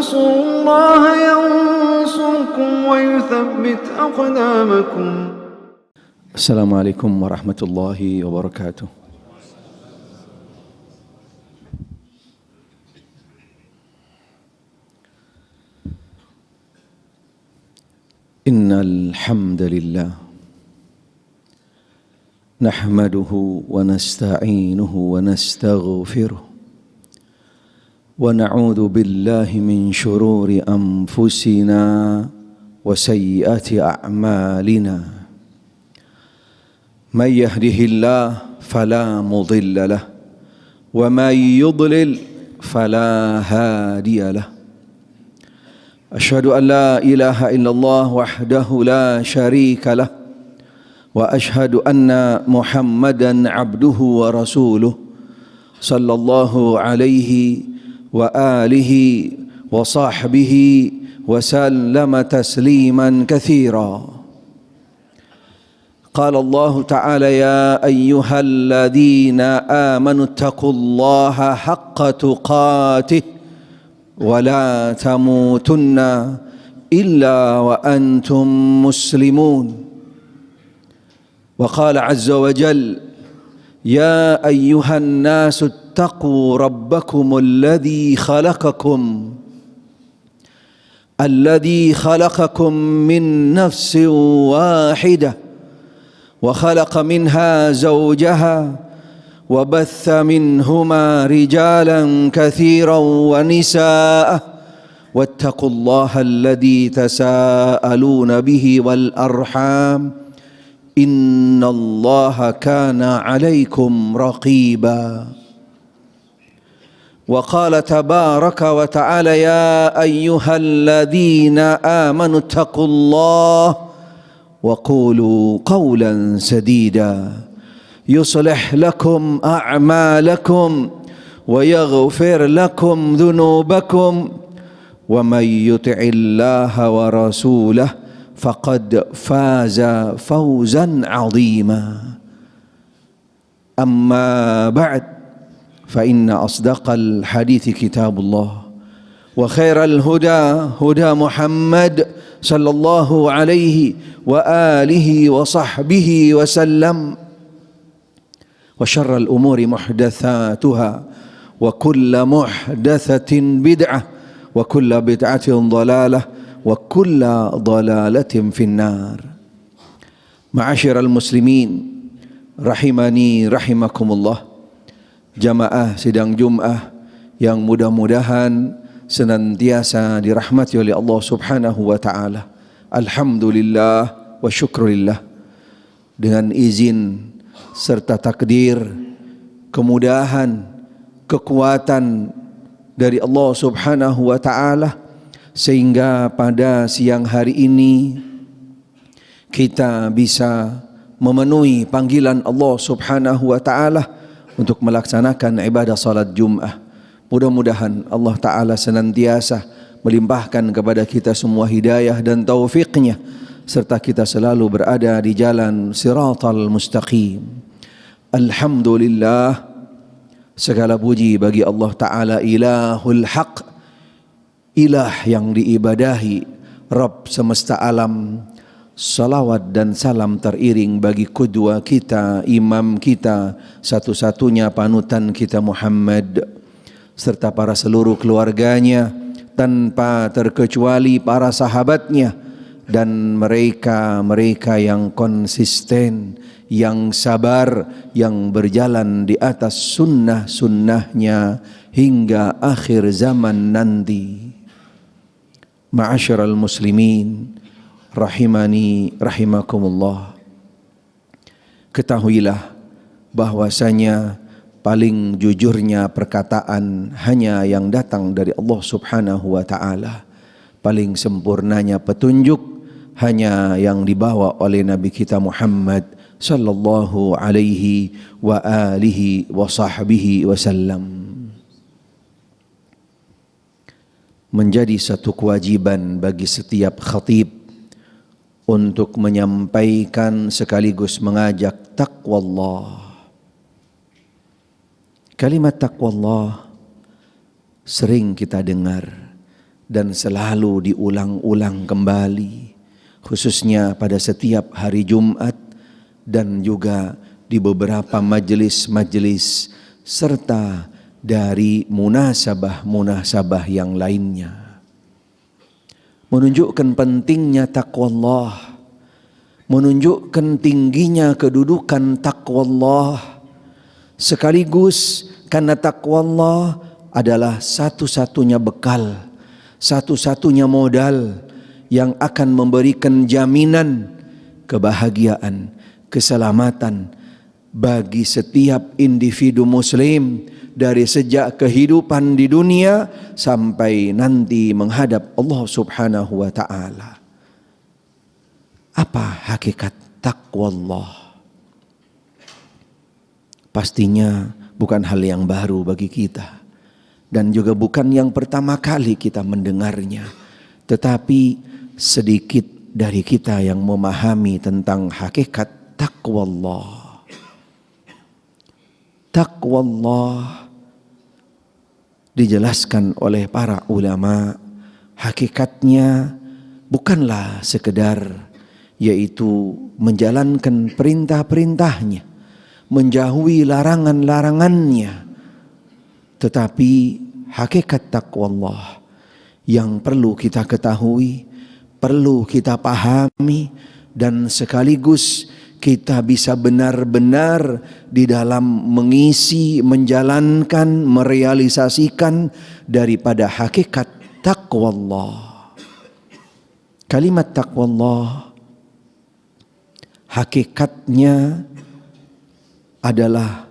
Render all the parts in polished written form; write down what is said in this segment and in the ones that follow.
تنصروا الله ينصركم ويثبت أقدامكم. السلام عليكم ورحمة الله وبركاته. إن الحمد لله نحمده ونستعينه ونستغفره ونعوذ بالله من شرور أنفسنا وسيئات أعمالنا. من يهده الله فلا مضل له ومن يضلل فلا هادي له. أشهد أن لا إله إلا الله وحده لا شريك له وأشهد أن محمدا عبده ورسوله صلى الله عليه وآله وصحبه وسلم تسليما كثيرا. قال الله تعالى: يا أيها الذين آمنوا اتقوا الله حق تقاته ولا تموتن إلا وأنتم مسلمون. وقال عز وجل: يا أيها الناس اتقوا ربكم الذي خلقكم من نفس واحدة وخلق منها زوجها وبث منهما رجالا كثيرا ونساء واتقوا الله الذي تساءلون به والأرحام إن الله كان عليكم رقيبا. وقال تبارك وتعالى: يا أيها الذين آمنوا اتقوا الله وقولوا قولا سديدا يصلح لكم أعمالكم ويغفر لكم ذنوبكم ومن يطع الله ورسوله فقد فاز فوزا عظيما. أما بعد فإن أصدق الحديث كتاب الله وخير الهدى هدى محمد صلى الله عليه وآله وصحبه وسلم وشر الأمور محدثاتها وكل محدثة بدعة وكل بدعة ضلالة وكل ضلالة في النار. معاشر المسلمين rahimani rahimakumullah, jamaah sidang Jum'ah yang mudah-mudahan senantiasa dirahmati oleh Allah Subhanahu wa taala. Alhamdulillah wa syukurillah, dengan izin serta takdir, kemudahan, kekuatan dari Allah Subhanahu wa taala, sehingga pada siang hari ini kita bisa memenuhi panggilan Allah Subhanahu wa taala untuk melaksanakan ibadah salat Jum'ah. Mudah-mudahan Allah taala senantiasa melimpahkan kepada kita semua hidayah dan taufiknya, serta kita selalu berada di jalan siratal mustaqim. Alhamdulillah, segala puji bagi Allah Ta'ala, ilahul haq, ilah yang diibadahi, Rabb semesta alam. Salawat dan salam teriring bagi qudwa kita, imam kita, satu-satunya panutan kita Muhammad, serta para seluruh keluarganya, tanpa terkecuali para sahabatnya, dan mereka yang konsisten, yang sabar, yang berjalan di atas sunnah-sunnahnya hingga akhir zaman nanti. Ma'asyiral muslimin rahimani rahimakumullah, ketahuilah bahwasanya paling jujurnya perkataan hanya yang datang dari Allah Subhanahu wa taala. Paling sempurnanya petunjuk hanya yang dibawa oleh Nabi kita Muhammad sallallahu alaihi wa alihi wa sahbihi wasallam. Menjadi satu kewajiban bagi setiap khatib untuk menyampaikan sekaligus mengajak taqwallah. Kalimat taqwallah sering kita dengar, dan selalu diulang-ulang kembali, khususnya pada setiap hari Jumat dan juga di beberapa majelis-majelis serta dari munasabah-munasabah yang lainnya. Menunjukkan pentingnya takwa Allah, menunjukkan tingginya kedudukan takwa Allah, sekaligus karena takwa Allah adalah satu-satunya bekal, satu-satunya modal yang akan memberikan jaminan kebahagiaan, keselamatan bagi setiap individu muslim dari sejak kehidupan di dunia sampai nanti menghadap Allah Subhanahu wa taala. Apa hakikat takwa Allah? Pastinya bukan hal yang baru bagi kita dan juga bukan yang pertama kali kita mendengarnya, tetapi sedikit dari kita yang memahami tentang hakikat takwa Allah. Takwa Allah dijelaskan oleh para ulama, hakikatnya bukanlah sekedar yaitu menjalankan perintah-perintahnya, menjauhi larangan-larangannya, tetapi hakikat takwa Allah yang perlu kita ketahui, perlu kita pahami, dan sekaligus kita bisa benar-benar di dalam mengisi, menjalankan, merealisasikan daripada hakikat takwa Allah. Kalimat takwa Allah hakikatnya adalah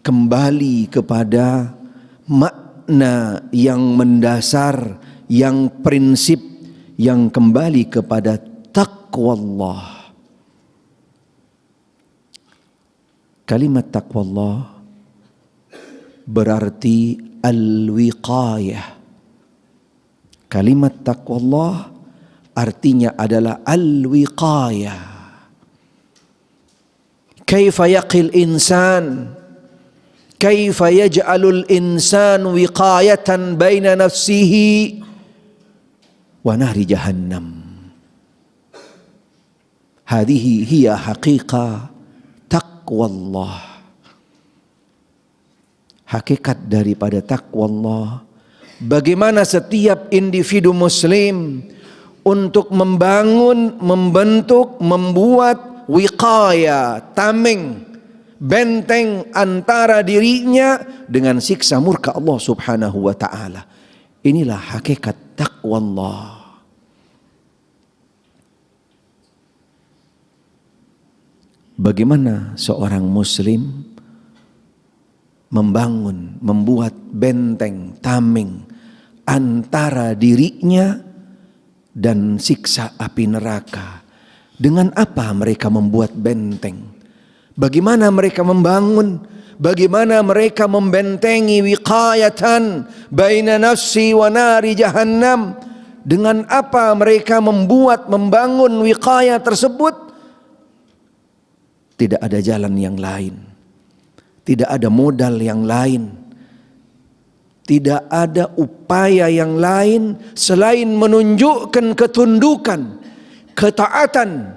kembali kepada makna yang mendasar, yang prinsip, yang kembali kepada takwa Allah. Kalimat takwa Allah berarti al-wiqayah. Kalimat takwa Allah artinya adalah al-wiqayah. Kaifa yaqil insan, kaifa yaj'alul insan wiqayatan baina nafsihi wa nari jahannam. Hadhihi hiya haqiqah takwa Allah. Hakikat daripada takwa Allah, bagaimana setiap individu muslim untuk membangun, membentuk, membuat wiqaya, tameng, benteng antara dirinya dengan siksa murka Allah Subhanahu wa taala. Inilah hakikat takwa Allah. Bagaimana seorang muslim membangun, membuat benteng, tameng antara dirinya dan siksa api neraka? Dengan apa mereka membuat benteng? Bagaimana mereka membangun? Bagaimana mereka membentengi wiqayatan baina nafsi wa nari jahannam? Dengan apa mereka membangun wiqayah tersebut? Tidak ada jalan yang lain, tidak ada modal yang lain, tidak ada upaya yang lain selain menunjukkan ketundukan, ketaatan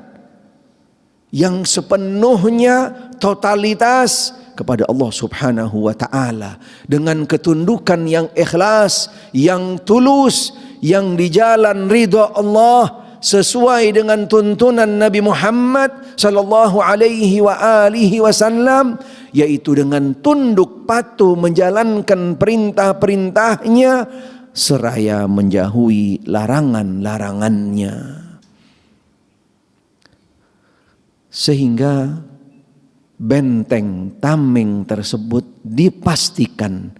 yang sepenuhnya totalitas kepada Allah Subhanahu wa taala, dengan ketundukan yang ikhlas, yang tulus, yang di jalan ridha Allah, sesuai dengan tuntunan Nabi Muhammad sallallahu alaihi wa alihi wasallam, yaitu dengan tunduk patuh menjalankan perintah-perintahnya seraya menjauhi larangan-larangannya. Sehingga benteng tameng tersebut dipastikan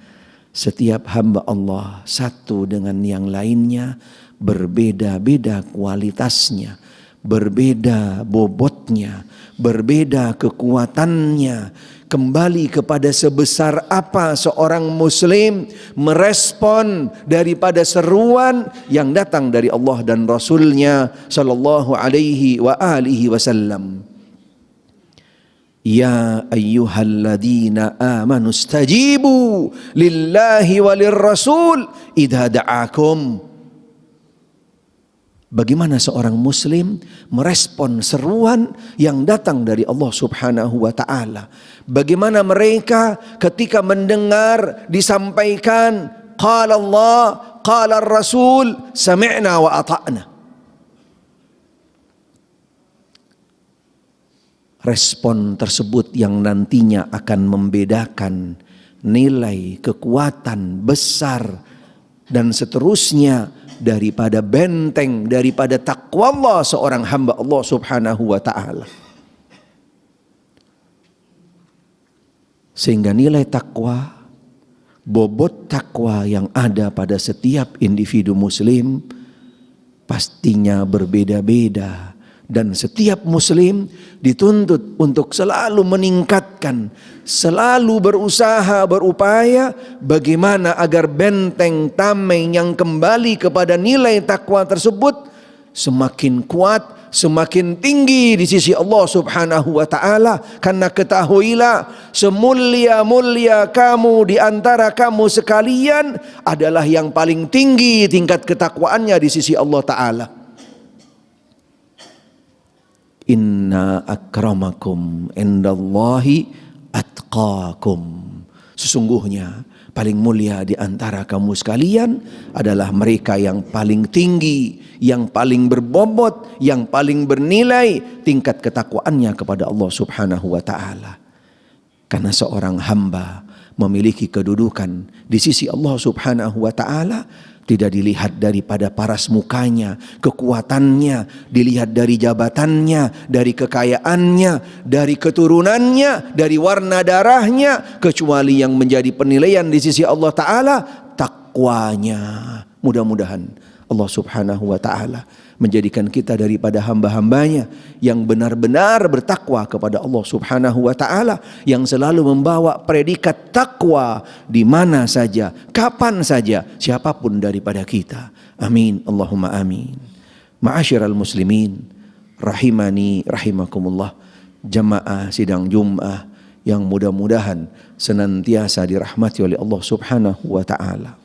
setiap hamba Allah satu dengan yang lainnya berbeda-beda kualitasnya, berbeda bobotnya, berbeda kekuatannya. Kembali kepada sebesar apa seorang muslim merespon daripada seruan yang datang dari Allah dan Rasulnya sallallahu alaihi wa alihi wasallam. Ya ayyuhalladzina amanu istajibu lillahi walir rasul idza da'akum. Bagaimana seorang muslim merespon seruan yang datang dari Allah Subhanahu wa ta'ala. Bagaimana mereka ketika mendengar disampaikan qala Allah, qala Rasul, sami'na wa ata'na. Respon tersebut yang nantinya akan membedakan nilai, kekuatan, besar, dan seterusnya daripada benteng, daripada takwa Allah seorang hamba Allah Subhanahu wa ta'ala. Sehingga nilai takwa, bobot takwa yang ada pada setiap individu muslim pastinya berbeda-beda. Dan setiap muslim dituntut untuk selalu meningkatkan, selalu berusaha, berupaya bagaimana agar benteng tameng yang kembali kepada nilai takwa tersebut semakin kuat, semakin tinggi di sisi Allah Subhanahu wa ta'ala. Karena ketahuilah, semulia-mulia kamu di antara kamu sekalian adalah yang paling tinggi tingkat ketakwaannya di sisi Allah ta'ala. Inna akramakum indallahi atqakum. Sesungguhnya paling mulia di antara kamu sekalian adalah mereka yang paling tinggi, yang paling berbobot, yang paling bernilai tingkat ketakwaannya kepada Allah Subhanahu wa ta'ala. Karena seorang hamba memiliki kedudukan di sisi Allah Subhanahu wa ta'ala tidak dilihat daripada paras mukanya, kekuatannya, dilihat dari jabatannya, dari kekayaannya, dari keturunannya, dari warna darahnya, kecuali yang menjadi penilaian di sisi Allah Ta'ala takwanya. Mudah-mudahan Allah Subhanahu wa ta'ala menjadikan kita daripada hamba-hambanya yang benar-benar bertakwa kepada Allah Subhanahu wa ta'ala, yang selalu membawa predikat takwa di mana saja, kapan saja, siapapun daripada kita. Amin, Allahumma amin. Ma'asyiral muslimin rahimani rahimakumullah, jamaah sidang Jum'ah yang mudah-mudahan senantiasa dirahmati oleh Allah Subhanahu wa ta'ala.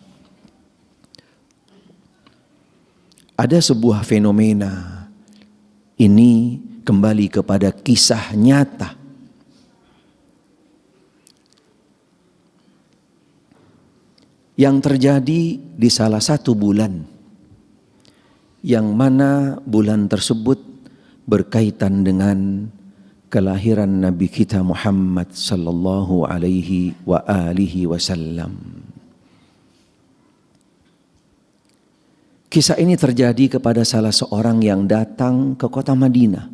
Ada sebuah fenomena, ini kembali kepada kisah nyata. Yang terjadi di salah satu bulan, yang mana bulan tersebut berkaitan dengan kelahiran Nabi kita Muhammad sallallahu alaihi wa alihi wasallam. Kisah ini terjadi kepada salah seorang yang datang ke kota Madinah.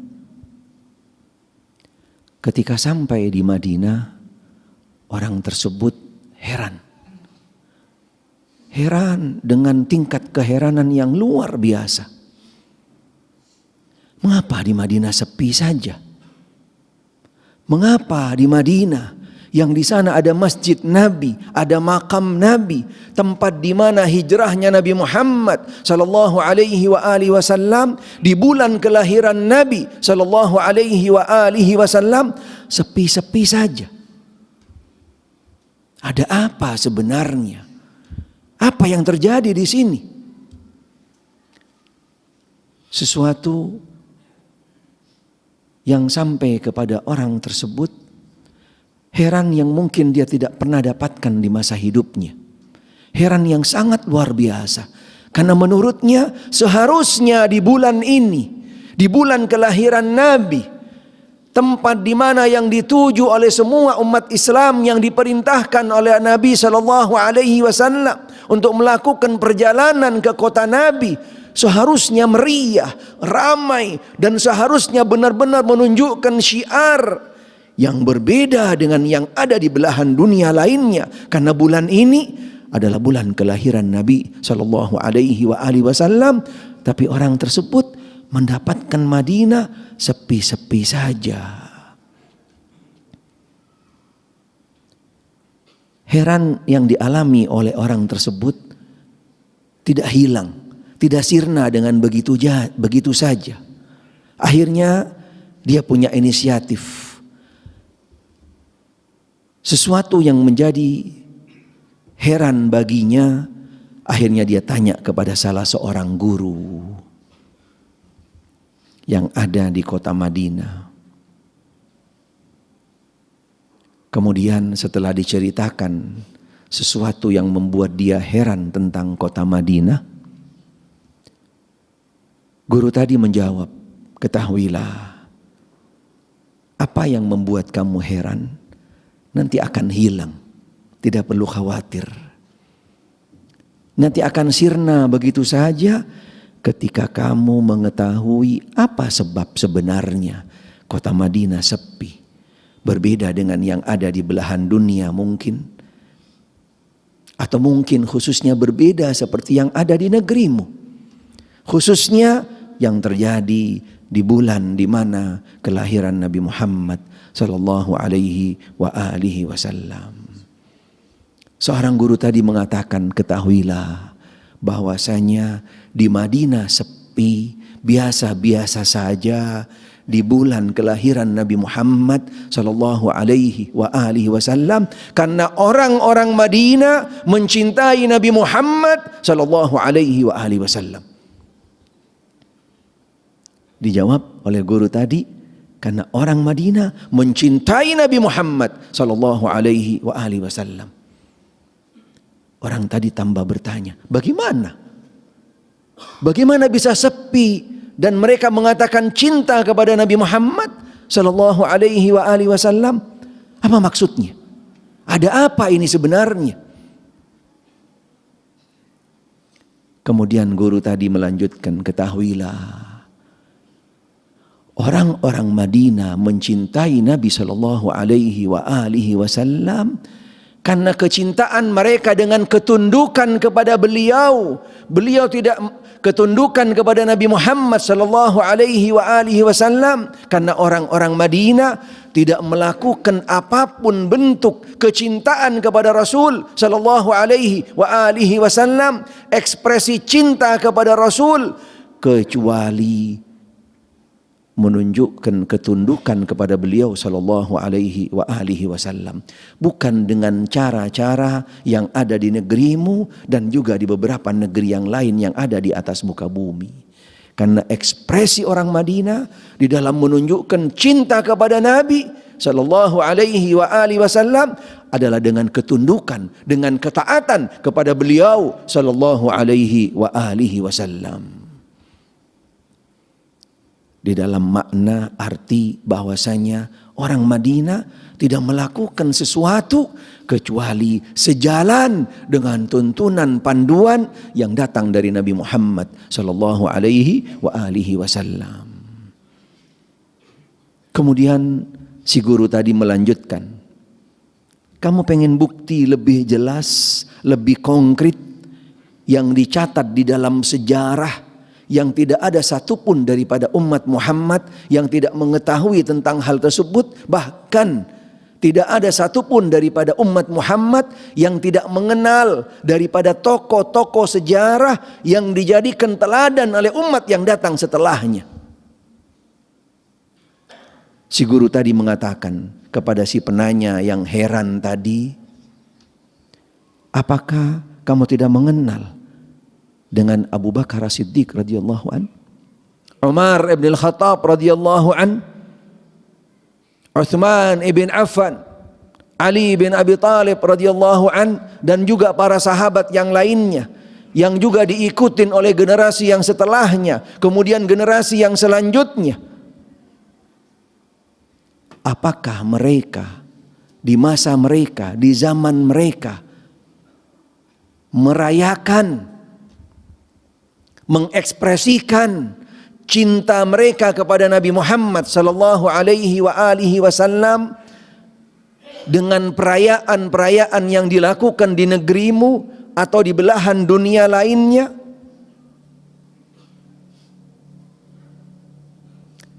Ketika sampai di Madinah, orang tersebut heran. Heran dengan tingkat keheranan yang luar biasa. Mengapa di Madinah sepi saja? Mengapa di Madinah yang di sana ada masjid Nabi, ada makam Nabi, tempat di mana hijrahnya Nabi Muhammad sallallahu alaihi wa alihi wasallam, di bulan kelahiran Nabi sallallahu alaihi wa alihi wasallam, sepi-sepi saja. Ada apa sebenarnya? Apa yang terjadi di sini? Sesuatu yang sampai kepada orang tersebut heran yang mungkin dia tidak pernah dapatkan di masa hidupnya. Heran yang sangat luar biasa. Karena menurutnya seharusnya di bulan ini, di bulan kelahiran Nabi, tempat di mana yang dituju oleh semua umat Islam yang diperintahkan oleh Nabi sallallahu alaihi wasallam untuk melakukan perjalanan ke kota Nabi, seharusnya meriah, ramai, dan seharusnya benar-benar menunjukkan syiar yang berbeda dengan yang ada di belahan dunia lainnya. Karena bulan ini adalah bulan kelahiran Nabi sallallahu alaihi wa alihi wasallam, tapi orang tersebut mendapatkan Madinah sepi-sepi saja. Heran yang dialami oleh orang tersebut tidak hilang, tidak sirna dengan begitu saja. Akhirnya dia punya inisiatif. Sesuatu yang menjadi heran baginya, akhirnya dia tanya kepada salah seorang guru. yang ada di kota Madinah. Kemudian setelah diceritakan sesuatu yang membuat dia heran tentang kota Madinah, guru tadi menjawab, ketahuilah, apa yang membuat kamu heran nanti akan hilang, tidak perlu khawatir. Nanti akan sirna begitu saja ketika kamu mengetahui apa sebab sebenarnya kota Madinah sepi. Berbeda dengan yang ada di belahan dunia mungkin. Atau mungkin khususnya berbeda seperti yang ada di negerimu. Khususnya yang terjadi di bulan di mana kelahiran Nabi Muhammad sallallahu alaihi wa alihi wasallam. Seorang guru tadi mengatakan, ketahuilah bahwasanya di Madinah sepi, biasa-biasa saja di bulan kelahiran Nabi Muhammad sallallahu alaihi wa alihi wasallam, karena orang-orang Madinah mencintai Nabi Muhammad sallallahu alaihi wa alihi wasallam. Dijawab oleh guru tadi, karena orang Madinah mencintai Nabi Muhammad sallallahu alaihi wa alihi wasallam. Orang tadi tambah bertanya, bagaimana? Bagaimana bisa sepi dan mereka mengatakan cinta kepada Nabi Muhammad sallallahu alaihi wa alihi wasallam? Apa maksudnya? Ada apa ini sebenarnya? Kemudian guru tadi melanjutkan, ketahuilah, orang-orang Madinah mencintai Nabi sallallahu alaihi wa alihi wasallam karena kecintaan mereka dengan ketundukan kepada beliau. Beliau tidak ketundukan kepada Nabi Muhammad sallallahu alaihi wa alihi wasallam karena orang-orang Madinah tidak melakukan apapun bentuk kecintaan kepada Rasul sallallahu alaihi wa alihi wasallam, ekspresi cinta kepada Rasul, kecuali menunjukkan ketundukan kepada beliau sallallahu alaihi wa alihi wasallam, bukan dengan cara-cara yang ada di negerimu dan juga di beberapa negeri yang lain yang ada di atas muka bumi. Karena ekspresi orang Madinah di dalam menunjukkan cinta kepada Nabi sallallahu alaihi wa alihi wasallam adalah dengan ketundukan, dengan ketaatan kepada beliau sallallahu alaihi wa alihi wasallam. Di dalam makna arti bahwasanya orang Madinah tidak melakukan sesuatu kecuali sejalan dengan tuntunan panduan yang datang dari Nabi Muhammad sallallahu alaihi wa alihi wasallam. Kemudian si guru tadi melanjutkan, kamu pengen bukti lebih jelas, lebih konkret yang dicatat di dalam sejarah, yang tidak ada satupun daripada umat Muhammad yang tidak mengetahui tentang hal tersebut. Bahkan tidak ada satupun daripada umat Muhammad yang tidak mengenal daripada tokoh-tokoh sejarah yang dijadikan teladan oleh umat yang datang setelahnya. Si guru tadi mengatakan kepada si penanya yang heran tadi, apakah kamu tidak mengenal dengan Abu Bakar As-Siddiq radhiyallahu an, Umar ibn al-Khattab radhiyallahu an, Uthman ibn Affan, Ali bin Abi Thalib radhiyallahu an, dan juga para sahabat yang lainnya yang juga diikutin oleh generasi yang setelahnya, kemudian generasi yang selanjutnya. Apakah mereka di masa mereka, di zaman mereka merayakan, mengekspresikan cinta mereka kepada Nabi Muhammad sallallahu alaihi wa alihi wasallam dengan perayaan-perayaan yang dilakukan di negerimu atau di belahan dunia lainnya?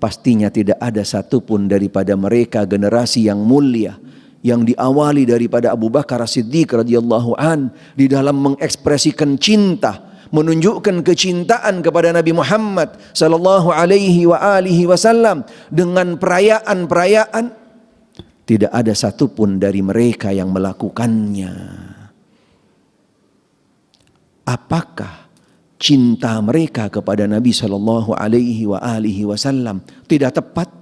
Pastinya tidak ada satupun daripada mereka generasi yang mulia yang diawali daripada Abu Bakar As-Siddiq radhiyallahu an di dalam mengekspresikan cinta, menunjukkan kecintaan kepada Nabi Muhammad sallallahu alaihi wa alihi wasallam dengan perayaan-perayaan. Tidak ada satupun dari mereka yang melakukannya. Apakah cinta mereka kepada Nabi sallallahu alaihi wasallam tidak tepat?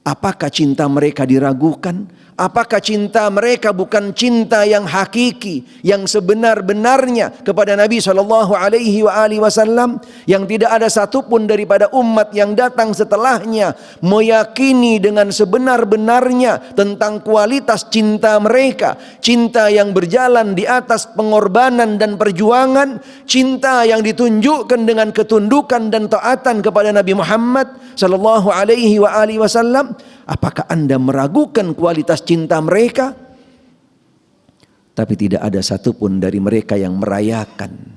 Apakah cinta mereka diragukan? Apakah cinta mereka bukan cinta yang hakiki, yang sebenar-benarnya kepada Nabi sallallahu alaihi wasallam, yang tidak ada satupun daripada umat yang datang setelahnya meyakini dengan sebenar-benarnya tentang kualitas cinta mereka, cinta yang berjalan di atas pengorbanan dan perjuangan, cinta yang ditunjukkan dengan ketundukan dan taatan kepada Nabi Muhammad sallallahu alaihi wasallam. Apakah Anda meragukan kualitas cinta mereka? Tapi tidak ada satupun dari mereka yang merayakan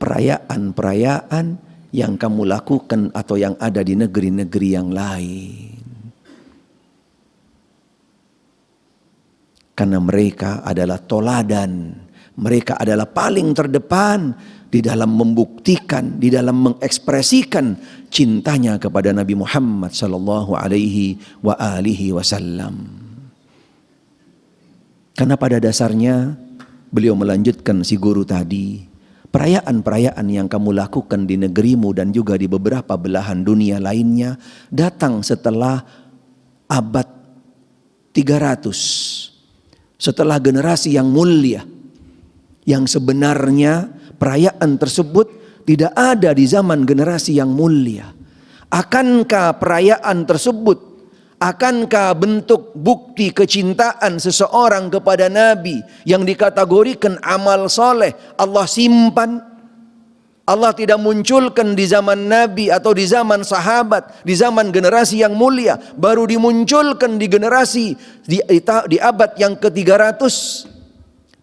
perayaan-perayaan yang kamu lakukan atau yang ada di negeri-negeri yang lain. Karena mereka adalah toladan, mereka adalah paling terdepan di dalam membuktikan, di dalam mengekspresikan cintanya kepada Nabi Muhammad sallallahu alaihi wasallam. Karena pada dasarnya beliau melanjutkan si guru tadi, perayaan-perayaan yang kamu lakukan di negerimu dan juga di beberapa belahan dunia lainnya datang setelah abad 300, setelah generasi yang mulia, yang sebenarnya perayaan tersebut tidak ada di zaman generasi yang mulia. Akankah perayaan tersebut, akankah bentuk bukti kecintaan seseorang kepada Nabi yang dikategorikan amal soleh Allah simpan? Allah tidak munculkan di zaman Nabi atau di zaman sahabat, di zaman generasi yang mulia, baru dimunculkan di generasi di abad yang ke-300.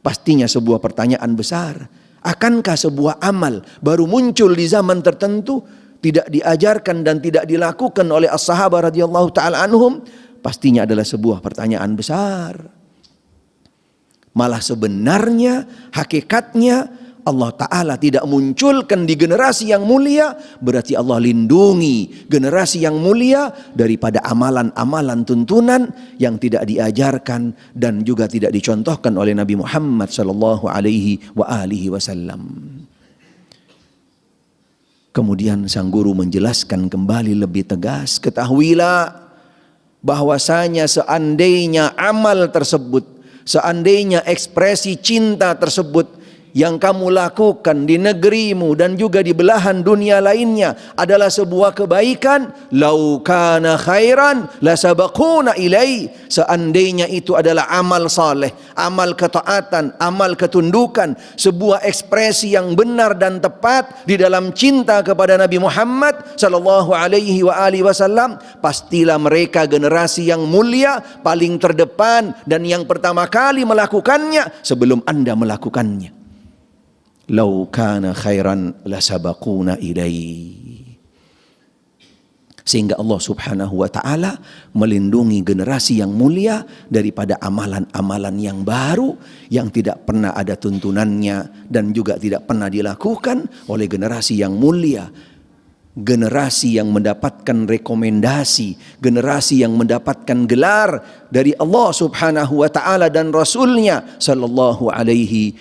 Pastinya sebuah pertanyaan besar. Akankah sebuah amal baru muncul di zaman tertentu, tidak diajarkan dan tidak dilakukan oleh as-sahabah radhiyallahu ta'ala anhum? Pastinya adalah sebuah pertanyaan besar. Malah sebenarnya, hakikatnya Allah Ta'ala tidak munculkan di generasi yang mulia, berarti Allah lindungi generasi yang mulia daripada amalan-amalan tuntunan yang tidak diajarkan dan juga tidak dicontohkan oleh Nabi Muhammad sallallahu alaihi wasallam. Kemudian sang guru menjelaskan kembali lebih tegas, ketahuilah bahwasanya seandainya amal tersebut, seandainya ekspresi cinta tersebut yang kamu lakukan di negerimu dan juga di belahan dunia lainnya adalah sebuah kebaikan, lau kana khairan lasabaquna ilai, seandainya itu adalah amal saleh, amal ketaatan, amal ketundukan, sebuah ekspresi yang benar dan tepat di dalam cinta kepada Nabi Muhammad sallallahu alaihi wasallam, pastilah mereka generasi yang mulia, paling terdepan dan yang pertama kali melakukannya sebelum Anda melakukannya. Lau kana khairan lasabaquna ilaihi. Sehingga Allah subhanahu wa ta'ala melindungi generasi yang mulia daripada amalan-amalan yang baru yang tidak pernah ada tuntunannya dan juga tidak pernah dilakukan oleh generasi yang mulia. Generasi yang mendapatkan rekomendasi, generasi yang mendapatkan gelar dari Allah subhanahu wa ta'ala dan Rasulnya sallallahu alaihi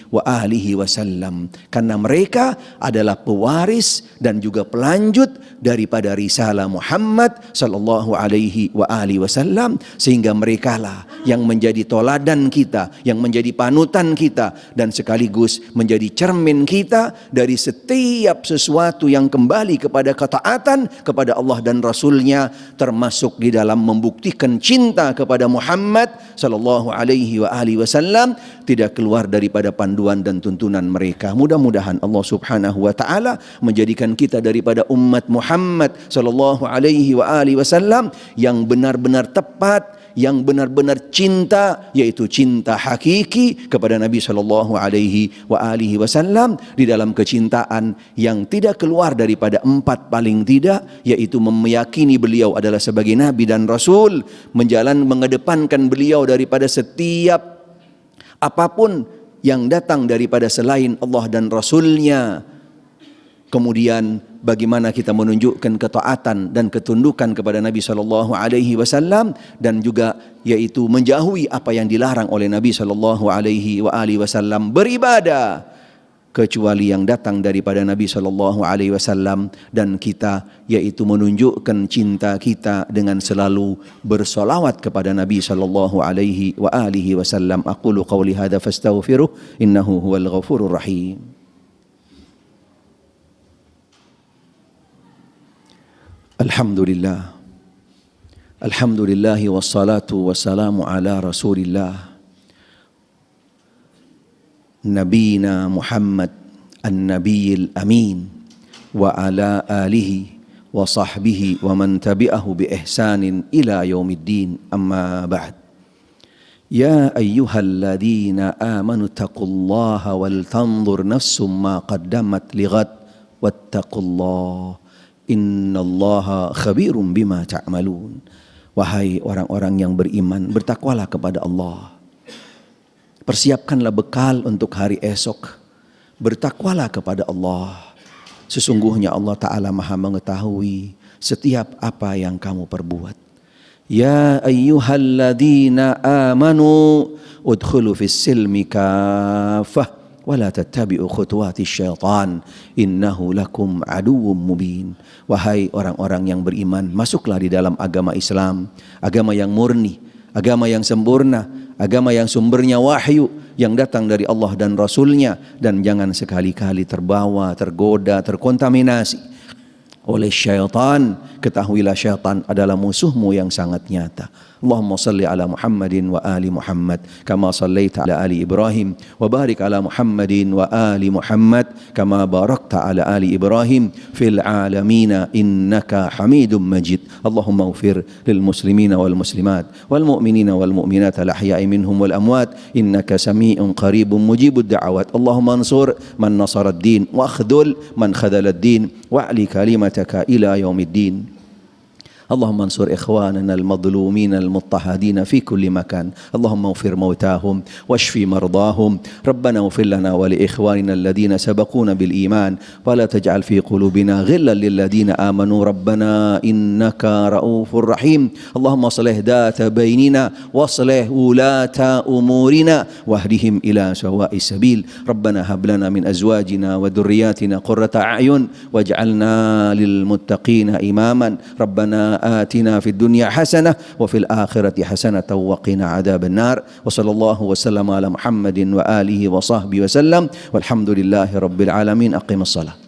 wasallam. Karena mereka adalah pewaris dan juga pelanjut daripada risalah Muhammad sallallahu alaihi wasallam. Sehingga merekalah yang menjadi toladan kita, yang menjadi panutan kita, dan sekaligus menjadi cermin kita dari setiap sesuatu yang kembali kepada ketaatan kepada Allah dan Rasulnya, termasuk di dalam membuktikan cinta kepada Muhammad sallallahu alaihi wasallam tidak keluar daripada panduan dan tuntunan mereka. Mudah-mudahan Allah subhanahu wa ta'ala menjadikan kita daripada umat Muhammad sallallahu alaihi wasallam yang benar-benar tepat, yang benar-benar cinta, yaitu cinta hakiki kepada Nabi sallallahu alaihi wasallam di dalam kecintaan yang tidak keluar daripada 4 paling tidak, yaitu meyakini beliau adalah sebagai Nabi dan Rasul, mengedepankan beliau daripada setiap apapun yang datang daripada selain Allah dan Rasulnya. Kemudian bagaimana kita menunjukkan ketaatan dan ketundukan kepada Nabi sallallahu alaihi wasallam, dan juga yaitu menjauhi apa yang dilarang oleh Nabi sallallahu alaihi wasallam. Beribadah kecuali yang datang daripada Nabi SAW dan kita, yaitu menunjukkan cinta kita dengan selalu bersolawat kepada Nabi SAW. Aqulu qawli hadha fastaghfiruh innahu huwal ghafurur rahim. Alhamdulillah, alhamdulillahi wassalatu wassalamu ala rasulillah Nabina Muhammad an-Nabiyil Amin wa ala alihi wa sahbihi wa man tabi'ahu bi ihsanin ila yaumiddin, amma ba'd. Ya ayyuhalladzina amanu taqullaha wal tanzur nafsum ma qaddamat lighad wattaqullaha innallaha khabirum bima ta'malun. Wahai orang-orang yang beriman, bertakwalah kepada Allah. Persiapkanlah bekal untuk hari esok. Bertakwalah kepada Allah. Sesungguhnya Allah Ta'ala Maha mengetahui setiap apa yang kamu perbuat. Ya ayyuhalladzina amanu udkhulu fis silmi kafah wala tattabi'u khutuwati syaitan innahu lakum aduwwum mubin. Wahai orang-orang yang beriman, masuklah di dalam agama Islam, agama yang murni, agama yang sempurna, agama yang sumbernya wahyu yang datang dari Allah dan Rasulnya, dan jangan sekali-kali terbawa, tergoda, terkontaminasi oleh syaitan. Ketahuilah syaitan adalah musuhmu yang sangat nyata. Allahumma salli ala Muhammadin wa ali Muhammad kama sallaita ala ali Ibrahim wa barik ala Muhammadin wa ali Muhammad kama barakta ala ali Ibrahim fil alamina innaka Hamidum Majid. Allahumma ighfir lil muslimina wal muslimat wal mu'minina wal mu'minat al ahya'i minhum wal amwat innaka sami'un qaribun mujibud da'awat. Allahumma ansur man nasara ad-din wa akhdhul man khadhala ad-din wa'li kalimataka ila yaumiddin. اللهم انصر إخواننا المظلومين المضطهدين في كل مكان. اللهم اغفر موتاهم واشف مرضاهم. ربنا اغفر لنا ولإخواننا الذين سبقونا بالإيمان ولا تجعل في قلوبنا غلا للذين آمنوا ربنا إنك رؤوف رحيم. اللهم اصلح ذات بيننا واصلح ولاة أمورنا واهدهم إلى سواء السبيل. ربنا هب لنا من أزواجنا وذرياتنا قرة أعين واجعلنا للمتقين إماما. ربنا آتنا في الدنيا حسنة وفي الآخرة حسنة وقنا عذاب النار. وصلى الله وسلم على محمد وآله وصحبه وسلم والحمد لله رب العالمين. أقم الصلاة.